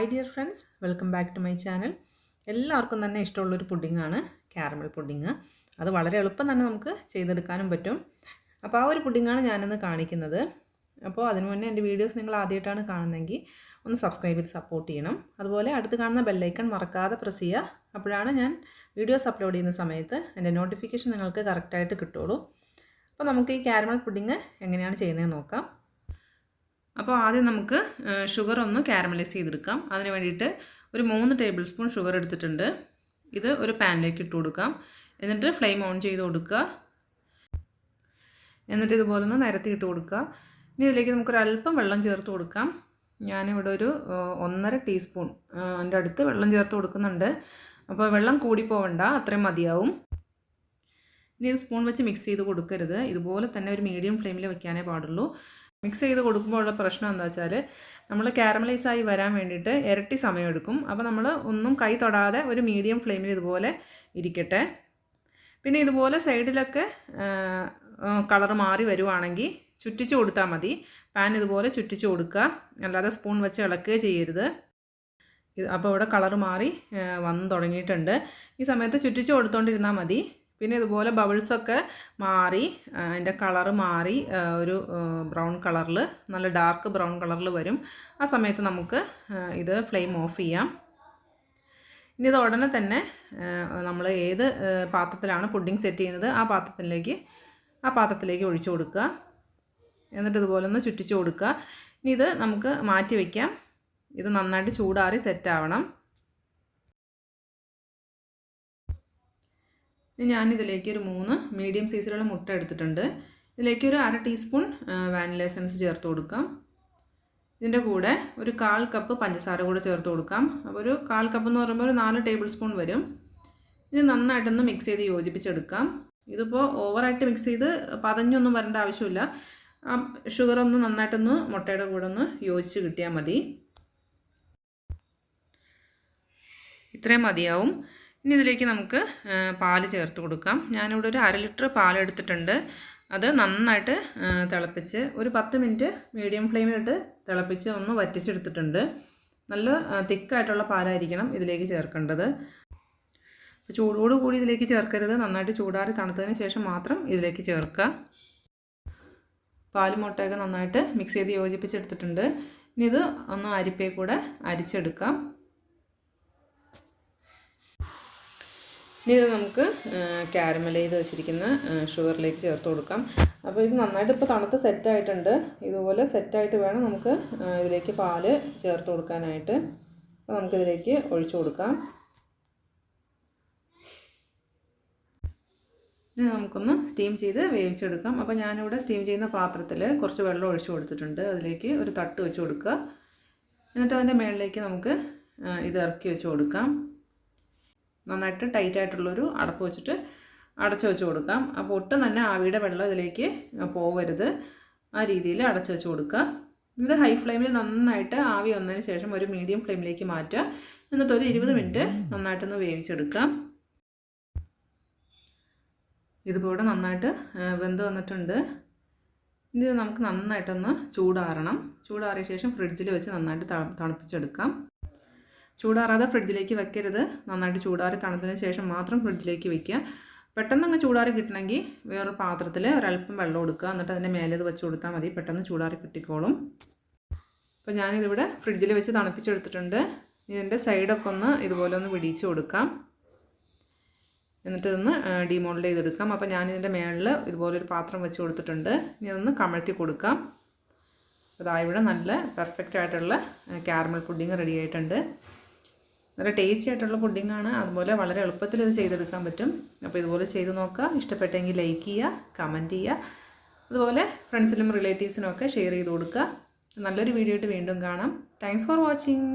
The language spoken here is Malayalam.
Hi dear friends, welcome back to my channel. എല്ലാവർക്കും തന്നെ ഇഷ്ടമുള്ളൊരു പുഡിങ്ങാണ് കാരമൽ പുഡിങ്. അത് വളരെ എളുപ്പം തന്നെ നമുക്ക് ചെയ്തെടുക്കാനും പറ്റും. അപ്പോൾ ആ ഒരു പുഡിങ്ങാണ് ഞാനിന്ന് കാണിക്കുന്നത്. അപ്പോൾ അതിനു മുന്നേ എൻ്റെ വീഡിയോസ് നിങ്ങൾ ആദ്യമായിട്ടാണ് കാണുന്നതെങ്കിൽ ഒന്ന് സബ്സ്ക്രൈബ് ചെയ്ത് സപ്പോർട്ട് ചെയ്യണം. അതുപോലെ അടുത്ത് കാണുന്ന ബെല്ലൈക്കൺ മറക്കാതെ പ്രസ് ചെയ്യുക. അപ്പോഴാണ് ഞാൻ വീഡിയോസ് അപ്ലോഡ് ചെയ്യുന്ന സമയത്ത് എൻ്റെ നോട്ടിഫിക്കേഷൻ നിങ്ങൾക്ക് കറക്റ്റായിട്ട് കിട്ടുള്ളൂ. അപ്പോൾ നമുക്ക് ഈ കാരമൽ പുഡിങ് എങ്ങനെയാണ് ചെയ്യുന്നതെന്ന് നോക്കാം. അപ്പോൾ ആദ്യം നമുക്ക് ഷുഗർ ഒന്ന് കാരമലൈസ് ചെയ്തെടുക്കാം. അതിന് വേണ്ടിയിട്ട് ഒരു 3 ടേബിൾ സ്പൂൺ ഷുഗർ എടുത്തിട്ടുണ്ട്. ഇത് ഒരു പാനിലേക്ക് ഇട്ട് കൊടുക്കാം. എന്നിട്ട് ഫ്ലെയിം ഓൺ ചെയ്ത് കൊടുക്കുക. എന്നിട്ട് ഇതുപോലെ ഒന്ന് നിരത്തി ഇട്ട് കൊടുക്കുക. ഇനി ഇതിലേക്ക് നമുക്കൊരല്പം വെള്ളം ചേർത്ത് കൊടുക്കാം. ഞാനിവിടെ ഒരു 1.5 ടീസ്പൂൺ അതിൻ്റെ അടുത്ത് വെള്ളം ചേർത്ത് കൊടുക്കുന്നുണ്ട്. അപ്പോൾ വെള്ളം കൂടിപ്പോവണ്ട, അത്രയും മതിയാവും. ഇനി ഇത് സ്പൂൺ വെച്ച് മിക്സ് ചെയ്ത് കൊടുക്കരുത്. ഇതുപോലെ തന്നെ ഒരു മീഡിയം ഫ്ലെയിമിൽ വെക്കാനേ പാടുള്ളൂ. മിക്സ് ചെയ്ത് കൊടുക്കുമ്പോഴുള്ള പ്രശ്നം എന്താ വെച്ചാൽ നമ്മൾ കാരമലൈസായി വരാൻ വേണ്ടിയിട്ട് ഇരട്ടി സമയമെടുക്കും. അപ്പോൾ നമ്മൾ ഒന്നും കൈ തൊടാതെ ഒരു മീഡിയം ഫ്ലെയിമിൽ ഇതുപോലെ ഇരിക്കട്ടെ. പിന്നെ ഇതുപോലെ സൈഡിലൊക്കെ കളർ മാറി വരുവാണെങ്കിൽ ചുറ്റിച്ച് കൊടുത്താൽ മതി. പാൻ ഇതുപോലെ ചുറ്റിച്ച് കൊടുക്കുക, അല്ലാതെ സ്പൂൺ വെച്ച് ഇളക്കുകയോ ചെയ്യരുത്. അപ്പോൾ ഇവിടെ കളർ മാറി വന്ന് തുടങ്ങിയിട്ടുണ്ട്. ഈ സമയത്ത് ചുറ്റിച്ച് കൊടുത്തുകൊണ്ടിരുന്നാൽ മതി. പിന്നെ ഇതുപോലെ ബബിൾസൊക്കെ മാറി അതിൻ്റെ കളറ് മാറി ഒരു ബ്രൗൺ കളറിൽ, നല്ല ഡാർക്ക് ബ്രൗൺ കളറിൽ വരും. ആ സമയത്ത് നമുക്ക് ഇത് ഫ്ലെയിം ഓഫ് ചെയ്യാം. ഇനി ഇത് ഉടനെ തന്നെ നമ്മൾ ഏത് പാത്രത്തിലാണ് പുഡിംഗ് സെറ്റ് ചെയ്യുന്നത് ആ പാത്രത്തിലേക്ക് ഒഴിച്ചു കൊടുക്കുക. എന്നിട്ട് ഇതുപോലെ ഒന്ന് ചുറ്റിച്ച് കൊടുക്കുക. ഇനി ഇത് നമുക്ക് മാറ്റി വയ്ക്കാം. ഇത് നന്നായിട്ട് ചൂടാറി സെറ്റാവണം. ഞാനിതിലേക്ക് ഒരു 3 മീഡിയം സൈസിലുള്ള മുട്ട എടുത്തിട്ടുണ്ട്. ഇതിലേക്ക് ഒരു 1/2 ടീസ്പൂൺ വാനില എസൻസ് ചേർത്ത് കൊടുക്കാം. ഇതിൻ്റെ കൂടെ ഒരു 1/4 കപ്പ് പഞ്ചസാര കൂടെ ചേർത്ത് കൊടുക്കാം. അപ്പോൾ ഒരു 1/4 കപ്പ് എന്ന് പറയുമ്പോൾ ഒരു 4 ടേബിൾ സ്പൂൺ വരും. ഇത് നന്നായിട്ടൊന്ന് മിക്സ് ചെയ്ത് യോജിപ്പിച്ചെടുക്കാം. ഇതിപ്പോൾ ഓവറായിട്ട് മിക്സ് ചെയ്ത് പതഞ്ഞൊന്നും വരേണ്ട ആവശ്യമില്ല. ഷുഗറൊന്ന് നന്നായിട്ടൊന്ന് മുട്ടയുടെ കൂടെ ഒന്ന് യോജിച്ച് കിട്ടിയാൽ മതി. ഇത്രയും മതിയാവും. ഇനി ഇതിലേക്ക് നമുക്ക് പാല് ചേർത്ത് കൊടുക്കാം. ഞാനിവിടെ ഒരു 1/2 ലിറ്റർ പാലെടുത്തിട്ടുണ്ട്. അത് നന്നായിട്ട് തിളപ്പിച്ച് ഒരു 10 മിനിറ്റ് മീഡിയം ഫ്ലെയിമിലിട്ട് തിളപ്പിച്ച് ഒന്ന് വറ്റിച്ചെടുത്തിട്ടുണ്ട്. നല്ല തിക്കായിട്ടുള്ള പാലായിരിക്കണം ഇതിലേക്ക് ചേർക്കേണ്ടത്. ചൂടോട് കൂടി ഇതിലേക്ക് ചേർക്കരുത്. നന്നായിട്ട് ചൂടാറി തണുത്തതിന് ശേഷം മാത്രം ഇതിലേക്ക് ചേർക്കുക. പാലും മുട്ടയൊക്കെ നന്നായിട്ട് മിക്സ് ചെയ്ത് യോജിപ്പിച്ചെടുത്തിട്ടുണ്ട്. ഇനി ഇത് ഒന്ന് അരിപ്പേ കൂടെ അരിച്ചെടുക്കാം. ഇനി ഇത് നമുക്ക് കാരമൽ ചെയ്ത് വെച്ചിരിക്കുന്ന ഷുഗറിലേക്ക് ചേർത്ത് കൊടുക്കാം. അപ്പോൾ ഇത് നന്നായിട്ട് ഇപ്പോൾ തണുത്ത് സെറ്റായിട്ടുണ്ട്. ഇതുപോലെ സെറ്റായിട്ട് വേണം നമുക്ക് ഇതിലേക്ക് പാല് ചേർത്ത് കൊടുക്കാനായിട്ട്. അപ്പോൾ നമുക്കിതിലേക്ക് ഒഴിച്ചു കൊടുക്കാം. ഇനി നമുക്കൊന്ന് സ്റ്റീം ചെയ്ത് വേവിച്ചെടുക്കാം. അപ്പോൾ ഞാനിവിടെ സ്റ്റീം ചെയ്യുന്ന പാത്രത്തിൽ കുറച്ച് വെള്ളം ഒഴിച്ചു കൊടുത്തിട്ടുണ്ട്. അതിലേക്ക് ഒരു തട്ട് വെച്ച് കൊടുക്കുക. എന്നിട്ട് അതിൻ്റെ മുകളിലേക്ക് നമുക്ക് ഇത് ഇറക്കി വെച്ച് കൊടുക്കാം. നന്നായിട്ട് ടൈറ്റായിട്ടുള്ളൊരു അടപ്പ് വെച്ചിട്ട് അടച്ചു വെച്ച് കൊടുക്കാം. അപ്പോൾ ഒട്ടും തന്നെ ആവിയുടെ വെള്ളം ഇതിലേക്ക് പോകരുത്. ആ രീതിയിൽ അടച്ചു വെച്ച് കൊടുക്കുക. ഇത് ഹൈ ഫ്ലെയിമിൽ നന്നായിട്ട് ആവി വന്നതിന് ശേഷം ഒരു മീഡിയം ഫ്ലെയിമിലേക്ക് മാറ്റുക. എന്നിട്ട് ഒരു 20 മിനിറ്റ് നന്നായിട്ടൊന്ന് വേവിച്ചെടുക്കാം. ഇതുപോലെ നന്നായിട്ട് വെന്ത് വന്നിട്ടുണ്ട്. ഇത് നമുക്ക് നന്നായിട്ടൊന്ന് ചൂടാറണം. ചൂടാറിയ ശേഷം ഫ്രിഡ്ജിൽ വെച്ച് നന്നായിട്ട് തണുപ്പിച്ചെടുക്കാം. ചൂടാറാതെ ഫ്രിഡ്ജിലേക്ക് വെക്കരുത്. നന്നായിട്ട് ചൂടാറി തണുത്തതിന് ശേഷം മാത്രം ഫ്രിഡ്ജിലേക്ക് വയ്ക്കുക. പെട്ടെന്ന് അങ്ങ് ചൂടാറി കിട്ടണമെങ്കിൽ വേറൊരു പാത്രത്തിൽ ഒരല്പം വെള്ളം കൊടുക്കുക. എന്നിട്ട് അതിൻ്റെ മേലെ ഇത് വെച്ച് കൊടുത്താൽ മതി. പെട്ടെന്ന് ചൂടാറി കിട്ടിക്കോളും. അപ്പോൾ ഞാനിതിവിടെ ഫ്രിഡ്ജിൽ വെച്ച് തണുപ്പിച്ചെടുത്തിട്ടുണ്ട്. ഇതിൻ്റെ സൈഡൊക്കെ ഒന്ന് ഇതുപോലെ ഒന്ന് പിടിച്ച് കൊടുക്കാം. എന്നിട്ട് ഇതൊന്ന് ഡീമോൾഡ് ചെയ്തെടുക്കാം. അപ്പോൾ ഞാനിതിൻ്റെ മേളിൽ ഇതുപോലൊരു പാത്രം വെച്ച് കൊടുത്തിട്ടുണ്ട്. ഇനി അതൊന്ന് കമഴ്ത്തി കൊടുക്കാം. ഇവിടെ നല്ല പെർഫെക്റ്റ് ആയിട്ടുള്ള കാരമൽ പുഡിങ് റെഡി ആയിട്ടുണ്ട്. നല്ല ടേസ്റ്റി ആയിട്ടുള്ള പുഡിങ്ങാണ്. അതുപോലെ വളരെ എളുപ്പത്തിൽ ഇത് ചെയ്തെടുക്കാൻ പറ്റും. അപ്പോൾ ഇതുപോലെ ചെയ്ത് നോക്കുക. ഇഷ്ടപ്പെട്ടെങ്കിൽ ലൈക്ക് ചെയ്യുക, കമൻറ്റ് ചെയ്യുക. അതുപോലെ ഫ്രണ്ട്സിനും റിലേറ്റീവ്സിനും ഒക്കെ ഷെയർ ചെയ്ത് കൊടുക്കുക. നല്ലൊരു വീഡിയോ ആയിട്ട് വീണ്ടും കാണാം. Thanks for watching.